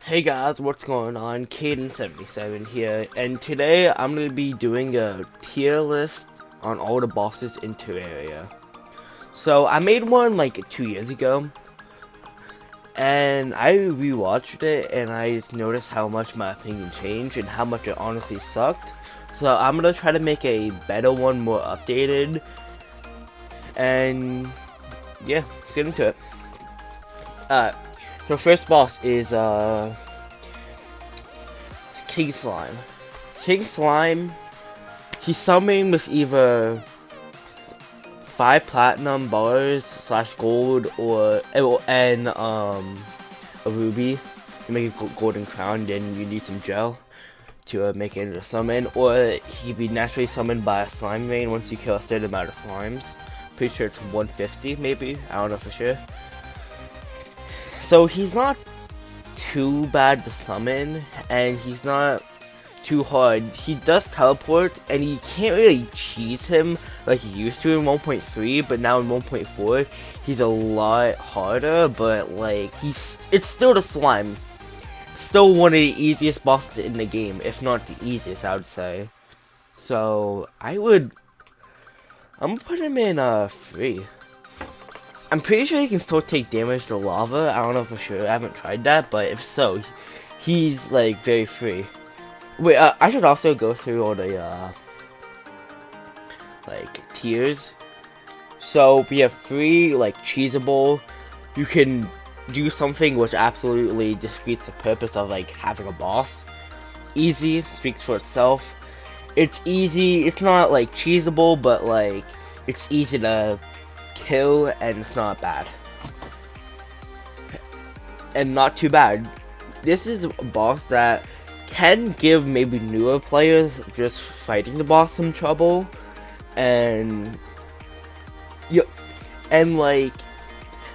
Hey guys, what's going on? Caden77 here, and today I'm going to be doing a tier list on all the bosses in Terraria. So I made one like 2 years ago, and I rewatched it, and I just noticed how much my opinion changed and how much it honestly sucked. So I'm going to try to make a better one, more updated, and yeah, let's get into it. So first boss is King Slime. King Slime, he's summoned with either 5 platinum bars slash gold and a ruby. You make a golden crown, then you need some gel to make it into a summon, or he'd be naturally summoned by a slime main once you kill a certain amount of slimes. Pretty sure it's 150 maybe, I don't know for sure. So he's not too bad to summon, and he's not too hard. He does teleport, and you can't really cheese him like he used to in 1.3, but now in 1.4 he's a lot harder, but like it's still the slime. Still one of the easiest bosses in the game, if not the easiest, I would say. So I'm gonna put him in 3. I'm pretty sure he can still take damage to lava. I don't know for sure. I haven't tried that, but if so, he's like very free. Wait, I should also go through all the like tiers. So we have 3 like cheesable. You can do something which absolutely defeats the purpose of like having a boss. Easy speaks for itself. It's easy. It's not like cheesable, but like it's easy to kill, and it's not bad, and not too bad. This is a boss that can give maybe newer players just fighting the boss some trouble, and like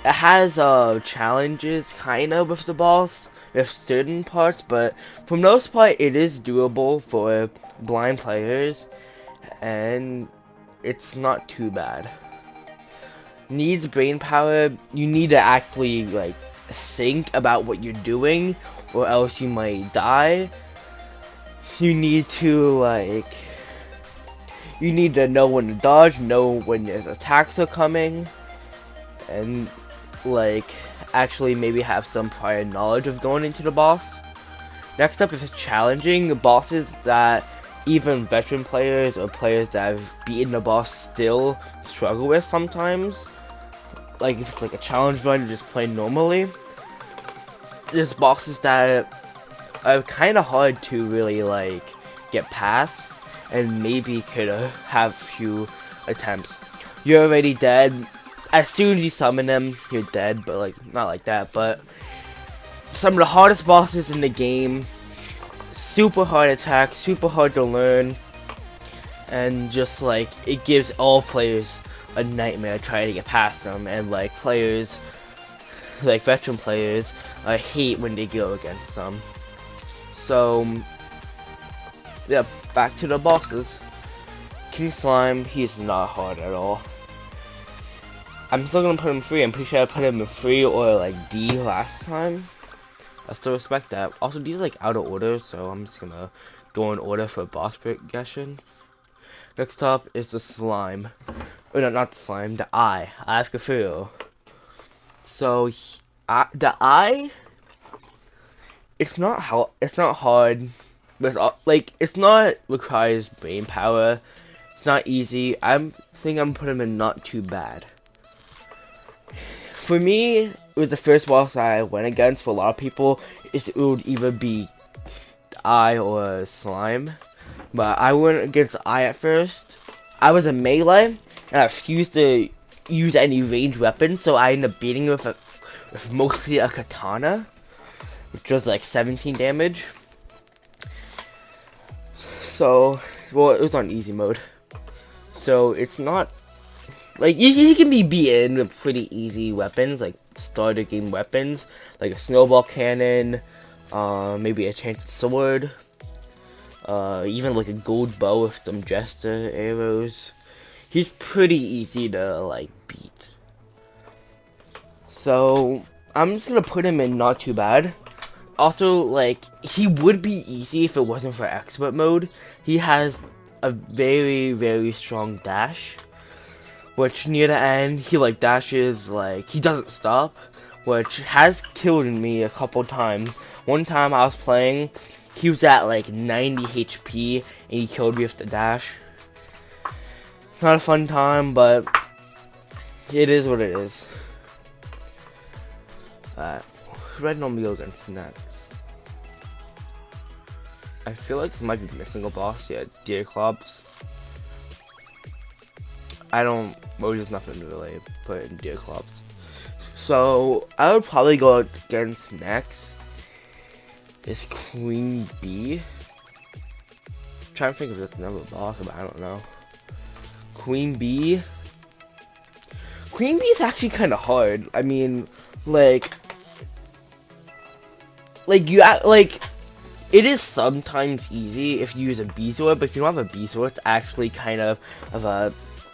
it has challenges kind of with the boss with certain parts, but for the most part it is doable for blind players, and it's not too bad. Needs brain power. You need to actually like think about what you're doing, or else you might die. You need to know when to dodge, know when his attacks are coming, and like actually maybe have some prior knowledge of going into the boss. Next up is challenging bosses that even veteran players or players that have beaten the boss still struggle with sometimes. Like if it's like a challenge run, you just play normally. There's bosses that are kind of hard to really like get past, and maybe could have few attempts. You're already dead. As soon as you summon them, you're dead, but like not like that. But some of the hardest bosses in the game, super hard attacks, super hard to learn, and just like it gives all players a nightmare trying to get past them, and like players, like veteran players, I hate when they go against them. So yeah, back to the bosses. King Slime, he's not hard at all. I'm still gonna put him 3. I'm pretty sure I put him in 3 or like D last time. I still respect that. Also, these are like out of order, so I'm just gonna go in order for boss progression. Next up is the slime. Oh no, not the slime, the eye. I have Cthulhu. So the eye, it's not hard, but it's not requires brain power. It's not easy. I'm putting him in not too bad. For me, it was the first boss I went against. For a lot of people, it would either be the eye or slime. But I went against the eye at first. I was a melee, and I refused to use any ranged weapons, so I ended up beating him with mostly a katana, which was like 17 damage. So, well, it was on easy mode. So it's not like you can be beaten with pretty easy weapons, like starter game weapons, like a snowball cannon, maybe a enchanted sword, even like a gold bow with some jester arrows. He's pretty easy to like beat. So I'm just gonna put him in not too bad. Also, like, he would be easy if it wasn't for expert mode. He has a very, very strong dash, which near the end, he, like, dashes, like, he doesn't stop, which has killed me a couple times. One time I was playing, he was at, like, 90 HP, and he killed me with the dash. It's not a fun time, but it is what it is. Red Nomeo against next. I feel like this might be missing a boss. Yeah, Deer Clubs. Well, there's nothing to really put in Deer Clubs. So, I would probably go against next is Queen Bee. I'm trying to think if there's another boss, but I don't know. Queen Bee. Queen Bee is actually kind of hard. I mean, like it is sometimes easy if you use a Bezoar, but if you don't have a Bezoar, it's actually kind of a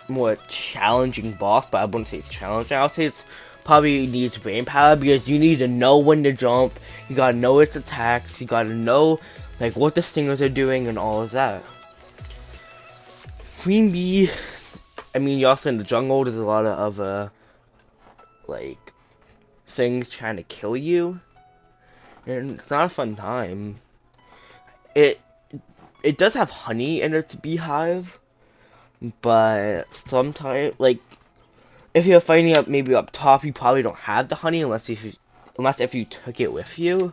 more challenging boss, but I wouldn't say it's challenging. I would say it's probably needs brain power, because you need to know when to jump, you gotta know its attacks, you gotta know, like, what the stingers are doing and all of that. Queen Bee, I mean, you're also in the jungle, there's a lot of other, like, things trying to kill you, and it's not a fun time. It does have honey in its beehive, but sometimes, like, if you're fighting up maybe up top, you probably don't have the honey unless if you took it with you.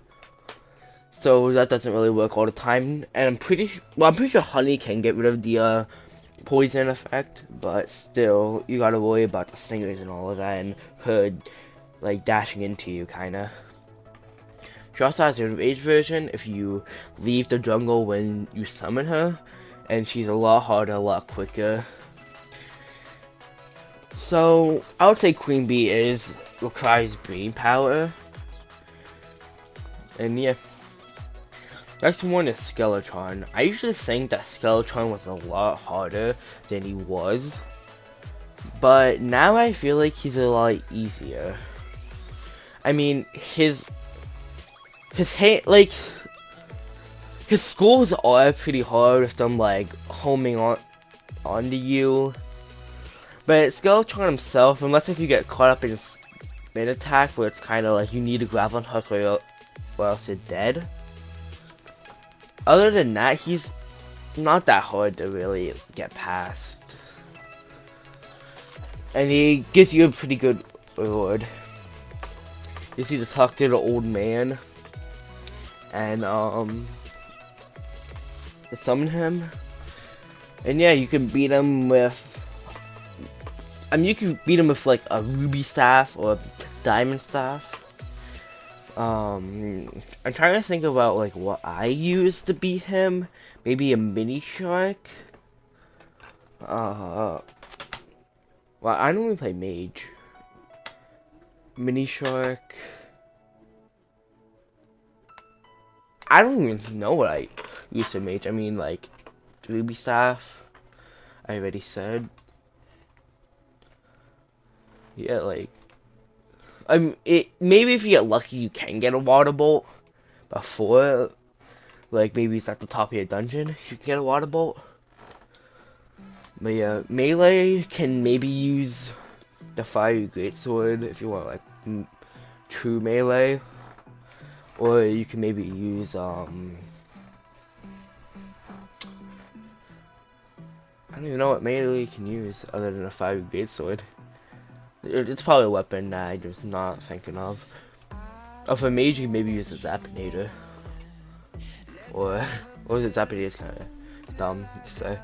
So that doesn't really work all the time. And I'm pretty sure honey can get rid of the poison effect, but still, you gotta worry about the stingers and all of that, and her, like, dashing into you, kinda. She also has a rage version if you leave the jungle when you summon her, and she's a lot harder, a lot quicker. So, I would say Queen Bee requires brain power. And yeah. Next one is Skeletron. I usually think that Skeletron was a lot harder than he was, but now I feel like he's a lot easier. I mean, his schools are pretty hard with them, like, homing onto you. But Skeletron himself, unless if you get caught up in his spin attack, where it's kind of like you need to grab on hook or else you're dead. Other than that, he's not that hard to really get past. And he gives you a pretty good reward. You see to talk to the old man and summon him. And yeah, you can beat him with, I mean, you can beat him with like a ruby staff or a diamond staff. I'm trying to think about like what I used to beat him. Maybe a mini shark. Well, I normally play mage. Mini shark. I don't even know what I used to mage. I mean, like, ruby staff. I already said. Yeah, like, maybe if you get lucky, you can get a water bolt before, like, maybe it's at the top of your dungeon, you can get a water bolt. But yeah, melee can maybe use the fiery greatsword if you want, like, true melee, or you can maybe use I don't even know what melee you can use other than a fiery greatsword. It's probably a weapon that I'm just not thinking of. Oh, for mage, you maybe use a Zapinator. Or the Zapinator is kind of dumb to say.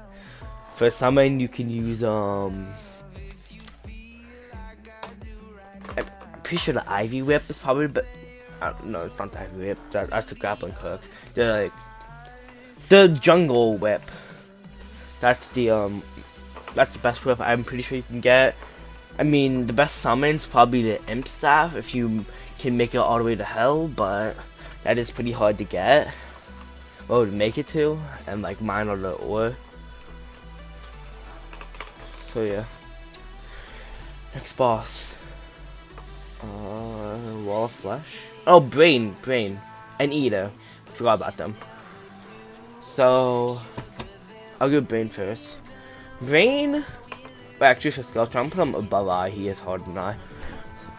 For summon, you can use, I'm pretty sure the Ivy Whip is probably, but no, it's not the Ivy Whip. That's the grappling hook. The Jungle Whip. That's the best whip I'm pretty sure you can get. I mean, the best summon's probably the Imp Staff if you can make it all the way to hell, but that is pretty hard to get. Well, to make it to, and like mine or the ore. So yeah. Next boss. Wall of Flesh. Oh, Brain. and Ida. Forgot about them. So I'll do Brain first. Brain, well, actually for Skeleton, I'm putting him above Eye. He is harder than Eye.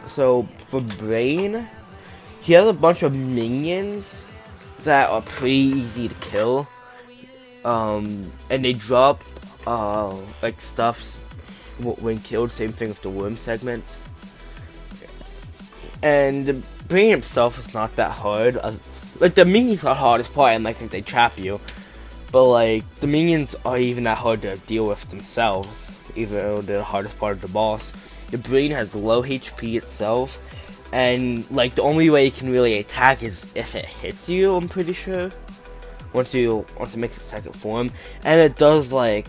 So for Brain, he has a bunch of minions that are pretty easy to kill. And they drop like stuffs when killed. Same thing with the worm segments. And Brain himself is not that hard. Like the minions are the hardest part, and like if they trap you. But like the minions are even that hard to deal with themselves, even though they're the hardest part of the boss. The Brain has low HP itself, and like the only way it can really attack is if it hits you. I'm pretty sure. Once it makes its second form, and it does like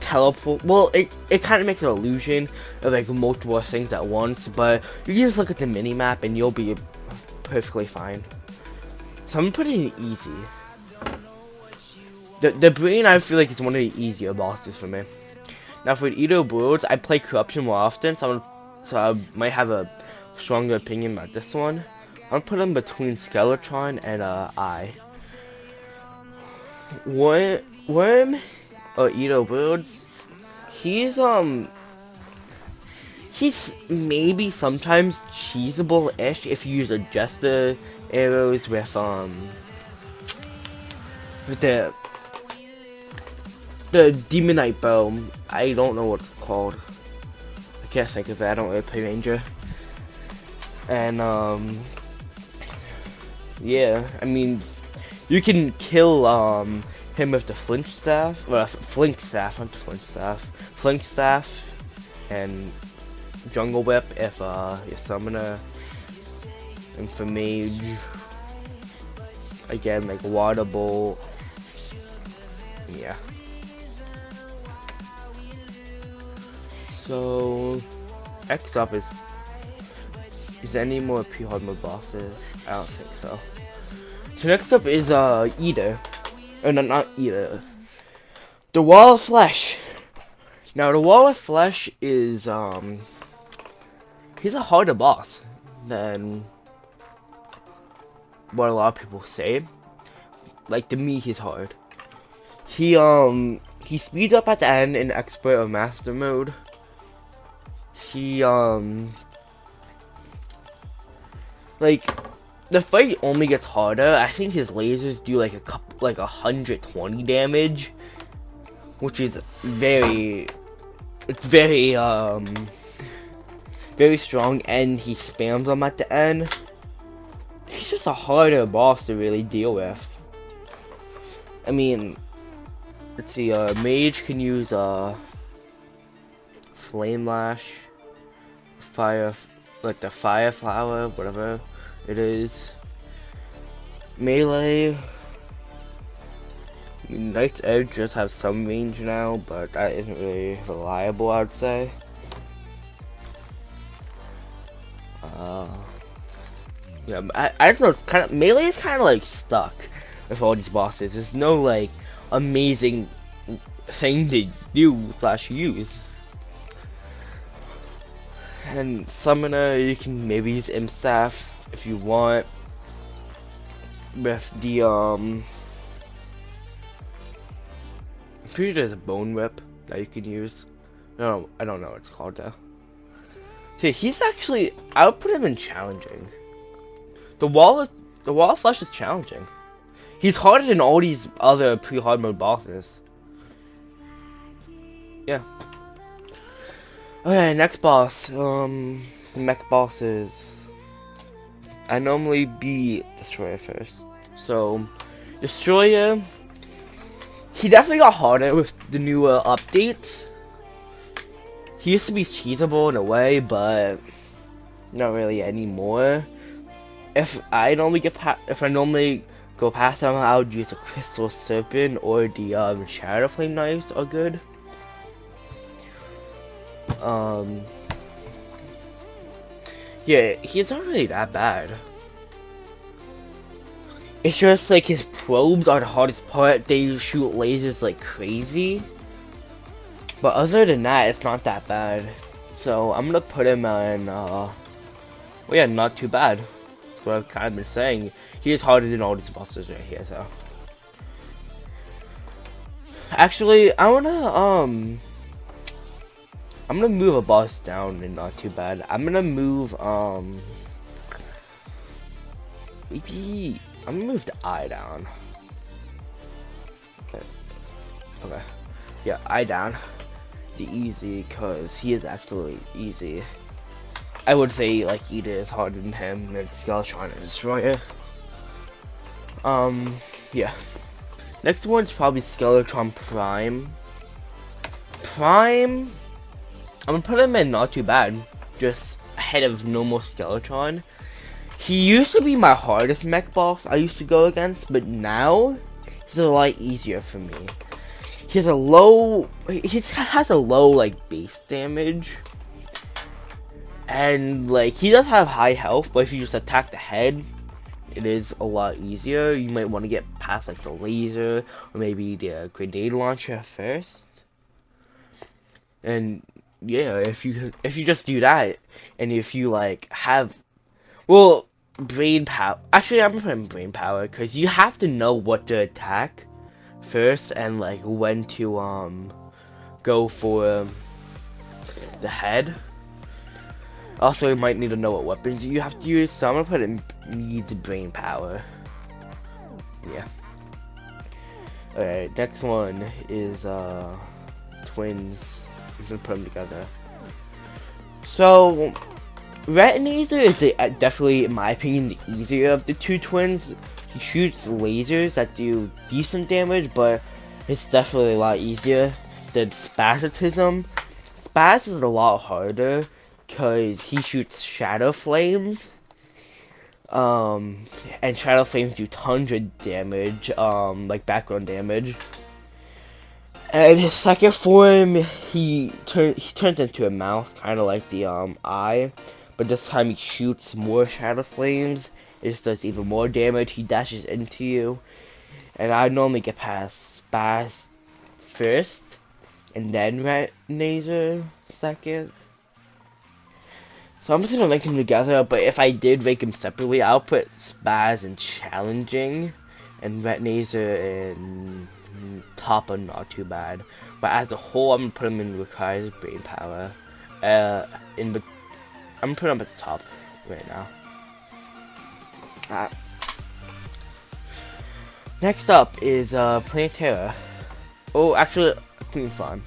teleport. Well, it kind of makes an illusion of like multiple things at once, but you can just look at the mini map and you'll be perfectly fine. So I'm pretty easy. The Brain, I feel like, is one of the easier bosses for me. Now for Edo Worlds, I play Corruption more often, so I might have a stronger opinion about this one. I'm gonna put him between Skeletron and Eye. Worm or Edo Worlds, he's maybe sometimes cheesable-ish if you use a Jester arrows with the Demonite bow. I don't know what it's called. I can't think of it. I don't really play Ranger. And yeah, I mean, you can kill him with the Flint Staff, well, Flint Staff, not the Flint Staff, Flint Staff, and Jungle Whip if your Summoner, and for Mage, again, like Water Bolt. Yeah. So next up is there any more pre-hard mode bosses? I don't think so. So next up is Ida. Oh no, not Ida. The Wall of Flesh. Now the Wall of Flesh is he's a harder boss than what a lot of people say. Like to me, he's hard. He speeds up at the end in Expert or Master mode. He like the fight only gets harder. I think his lasers do like 120 damage, which is very strong, and he spams them at the end. He's just a harder boss to really deal with. I mean, let's see, Mage can use Flame Lash, Fire, like the Fire Flower, whatever it is. Melee, Knight's Edge just have some range now, but that isn't really reliable, I'd say. Yeah, I don't know, it's kind of, Melee is kind of like stuck with all these bosses. There's no like amazing thing to do / use. And Summoner, you can maybe use Imp Staff if you want. With the I'm pretty sure there's a Bone Whip that you can use. No, I don't know what it's called though. See, he's actually, I would put him in challenging. The Wall of Flesh is challenging. He's harder than all these other pre-hard mode bosses. Yeah. Okay, next boss. The mech bosses. I normally beat Destroyer first. So, Destroyer, he definitely got harder with the newer updates. He used to be cheesable in a way, but not really anymore. If I normally go past them, I would use a Crystal Serpent or the Shadow Flame knives are good. Yeah, he's not really that bad. It's just like his probes are the hardest part. They shoot lasers like crazy. But other than that, it's not that bad. So I'm gonna put him on, well, yeah, not too bad. what I've kind of been saying. He is harder than all these bosses right here, so. Actually, I'm gonna move a boss down and not too bad. I'm gonna move, maybe, I'm gonna move the eye down. Okay. Yeah, eye down. The easy, cause he is actually easy. I would say like Ida is harder than him and Skeletron and Destroyer. Yeah. Next one's probably Skeletron Prime. Prime, I'm gonna put him in not too bad. Just ahead of normal Skeletron. He used to be my hardest mech boss I used to go against, but now he's a lot easier for me. He has a low like base damage, and like he does have high health, but if you just attack the head, it is a lot easier. You might want to get past like the laser or maybe the grenade launcher first. And yeah, if you just do that, and if you like have, well, brain power. Actually, I'm gonna put in brain power because you have to know what to attack first and like when to go for the head. Also, you might need to know what weapons you have to use, so I'm gonna put in needs brain power. Yeah. Alright, next one is twins. I'm gonna put them together. So Retinator is definitely, in my opinion, the easier of the two twins. He shoots lasers that do decent damage, but it's definitely a lot easier than Spastism. Spaz is a lot harder because he shoots shadow flames. And shadow flames do tons of damage, like background damage. And his second form, he turns into a mouse, kind of like the eye, but this time he shoots more shadow flames. It just does even more damage. He dashes into you, and I normally get past Spaz first, and then Retinator second. So I'm just gonna rank them together, but if I did rank them separately, I'll put Spaz in challenging, and Retinator in top and not too bad. But as a whole, I'm gonna put him in requires brain power. I'm gonna put him at the top right now. Next up is Terraria. Oh, actually, Queen Slime.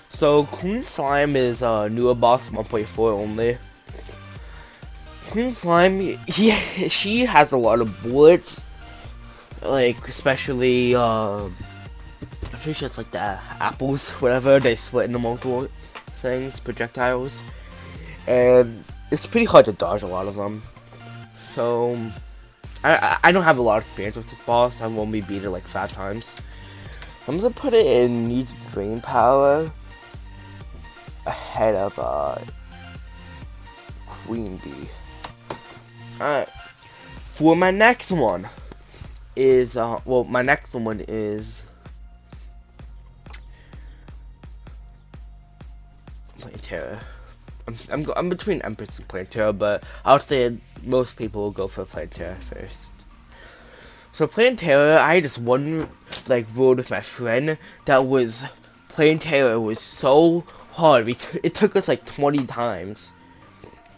So Queen Slime is newer boss 1.4 only. Queen Slime, she has a lot of bullets. Like, especially, I'm pretty sure it's like the apples, whatever, they split into multiple things, projectiles. And it's pretty hard to dodge a lot of them. So, I don't have a lot of experience with this boss. I've only beat it like 5 times. I'm gonna put it in needs brain power ahead of, Queen Bee. Alright. For my next one is, well, my next one is Terraria. I'm between Empress and Terraria, but I would say most people will go for Terraria first. So Terraria, I just one like road with my friend that was Terraria was so hard. It took us like 20 times.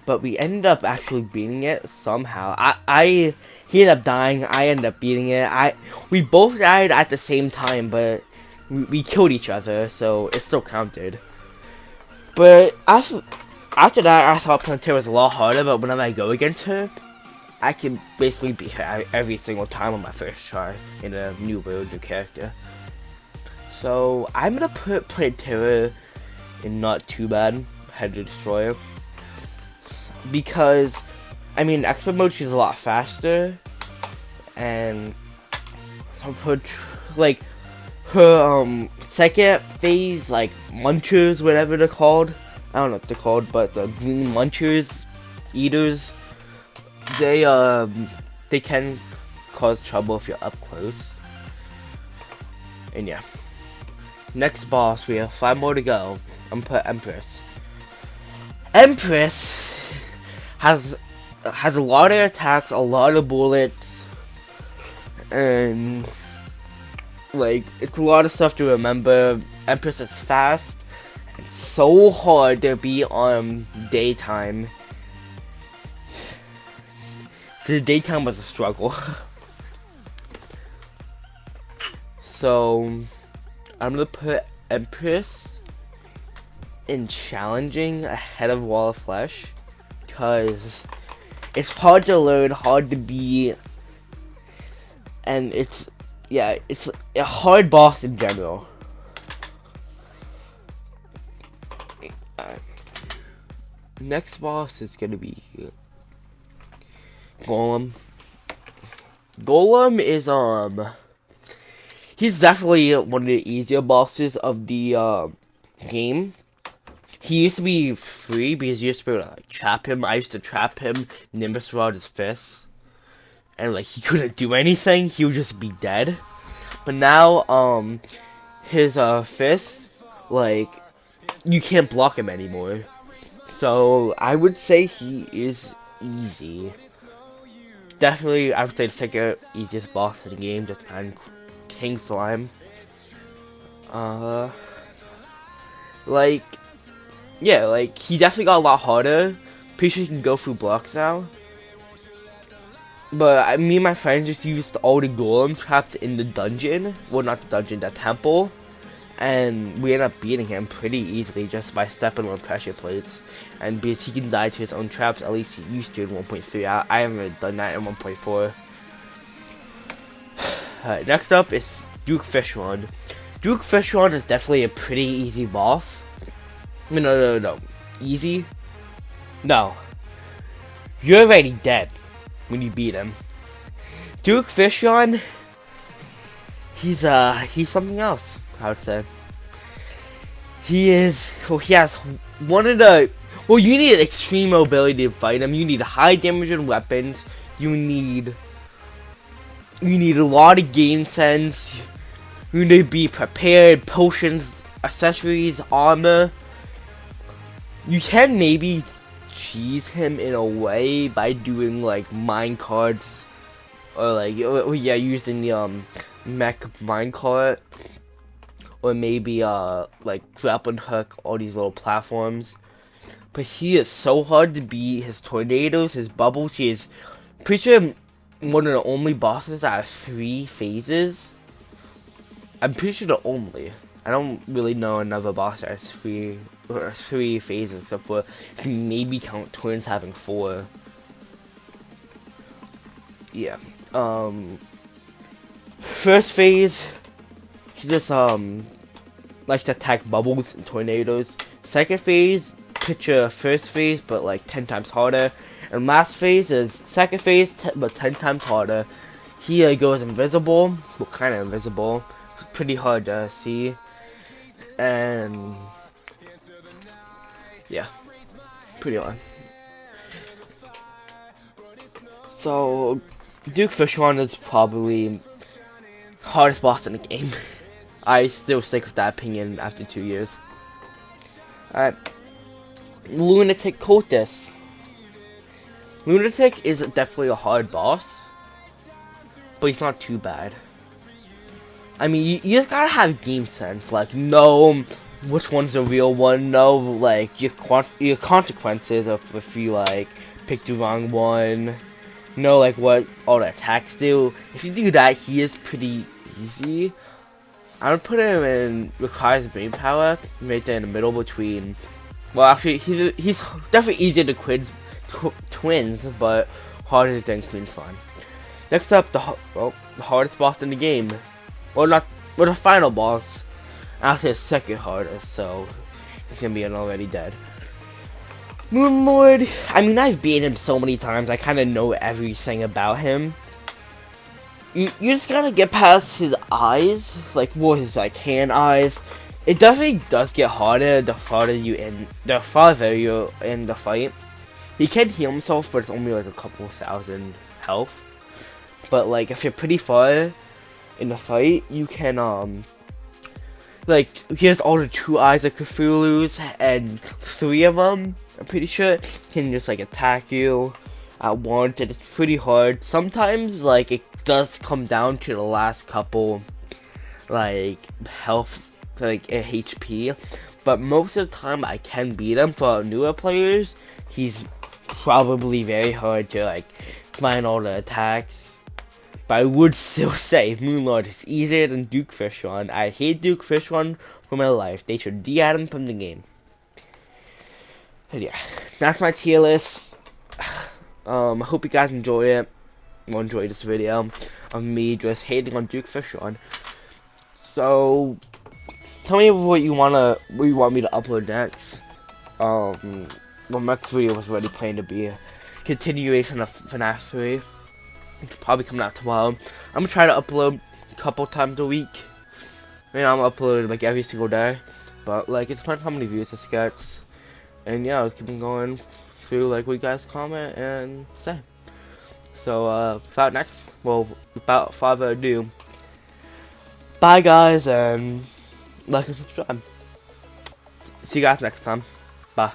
But we ended up actually beating it somehow. He ended up dying. I ended up beating it. We both died at the same time, but we killed each other, so it still counted. But after that, I thought Terraria was a lot harder. But whenever I go against her, I can basically beat her every single time on my first try in a new world, new character. So I'm gonna put Terraria in not too bad Head to Destroyer. Because, I mean, expert mode, she's a lot faster, and so put, like, her, second phase, like, munchers, whatever they're called, I don't know what they're called, but the green munchers, eaters, they can cause trouble if you're up close, and yeah. Next boss, we have 5 more to go. I'm gonna put Empress. Empress has has a lot of attacks, a lot of bullets, and like it's a lot of stuff to remember. Empress is fast. It's so hard to be on daytime. The daytime was a struggle. So I'm gonna put Empress in challenging ahead of Wall of Flesh, because it's hard to learn, hard to beat, and it's a hard boss in general. Next boss is gonna be Golem. Golem is he's definitely one of the easier bosses of the game. He used to be free because you used to be able to like, trap him. I used to trap him, Nimbus Rod his fists, and like he couldn't do anything. He would just be dead. But now his fists, like, you can't block him anymore. So I would say he is easy. Definitely, I would say the second easiest boss in the game, just behind King Slime. Like, yeah, like he definitely got a lot harder. Pretty sure he can go through blocks now. But me and my friends just used all the golem traps in the dungeon. Well, not the dungeon, the temple. And we ended up beating him pretty easily just by stepping on pressure plates. And because he can die to his own traps, at least he used to in 1.3. I haven't done that in 1.4. Alright, next up is Duke Fishron. Duke Fishron is definitely a pretty easy boss. No. Easy? No. You're already dead when you beat him. Duke Fishron, he's something else, I would say. He has one of the, well, you need extreme mobility to fight him. You need high damage and weapons. You need a lot of game sense. You need to be prepared, potions, accessories, armor. You can maybe cheese him in a way by doing like mine cards, or like using the mech minecart, or maybe like grappling hook, all these little platforms. But he is so hard to beat. His tornadoes, his bubbles. He is pretty sure one of the only bosses that have 3 phases. I'm pretty sure the only. I don't really know another boss that has 3 phases, except for you can maybe count twins having 4. Yeah. First phase, he just likes to attack bubbles and tornadoes. Second phase, picture first phase but like 10 times harder. And last phase is second phase but 10 times harder. He goes invisible, well, kind of invisible. It's pretty hard to see. And yeah, pretty hard. So Duke Fishron is probably hardest boss in the game. I still stick with that opinion after 2 years. Alright. Lunatic Cultist. Lunatic is definitely a hard boss, but he's not too bad. I mean, you just gotta have game sense, like know which one's the real one, know like your consequences of if you like pick the wrong one, know like what all the attacks do. If you do that, he is pretty easy. I would put him in requires brain power, right there in the middle between. Well, actually, he's definitely easier to twins, but harder than Queen Slime. Next up, the hardest boss in the game. Well, the final boss. Actually, the second hardest, so he's gonna be already dead. Moon Lord. I mean, I've beaten him so many times. I kind of know everything about him. You just gotta get past his eyes, like his like hand eyes. It definitely does get harder the farther you're in the fight. He can heal himself, but it's only like a couple thousand health. But like if you're pretty far in the fight, you can like he has all the 2 eyes of Cthulhu's, and 3 of them, I'm pretty sure, can just like attack you. at once, and it's pretty hard. Sometimes, like, it does come down to the last couple, like, health, like, HP, but most of the time I can beat him. For newer players, he's probably very hard to, like, find all the attacks. But I would still say Moonlord is easier than Duke Fishron. I hate Duke Fishron for my life. They should de-add him from the game. But yeah, that's my tier list. I hope you guys enjoy it. Or enjoy this video of me just hating on Duke Fishron. So tell me what you want me to upload next. The next video was already planned to be a continuation of FNAF 3. It's probably coming out tomorrow. I'm gonna try to upload a couple times a week. I mean, I'm uploading like every single day, but like it's depends how many views this gets. And yeah, I'll keep going through like what you guys comment and say. So without further ado, bye guys, and like and subscribe. See you guys next time. Bye.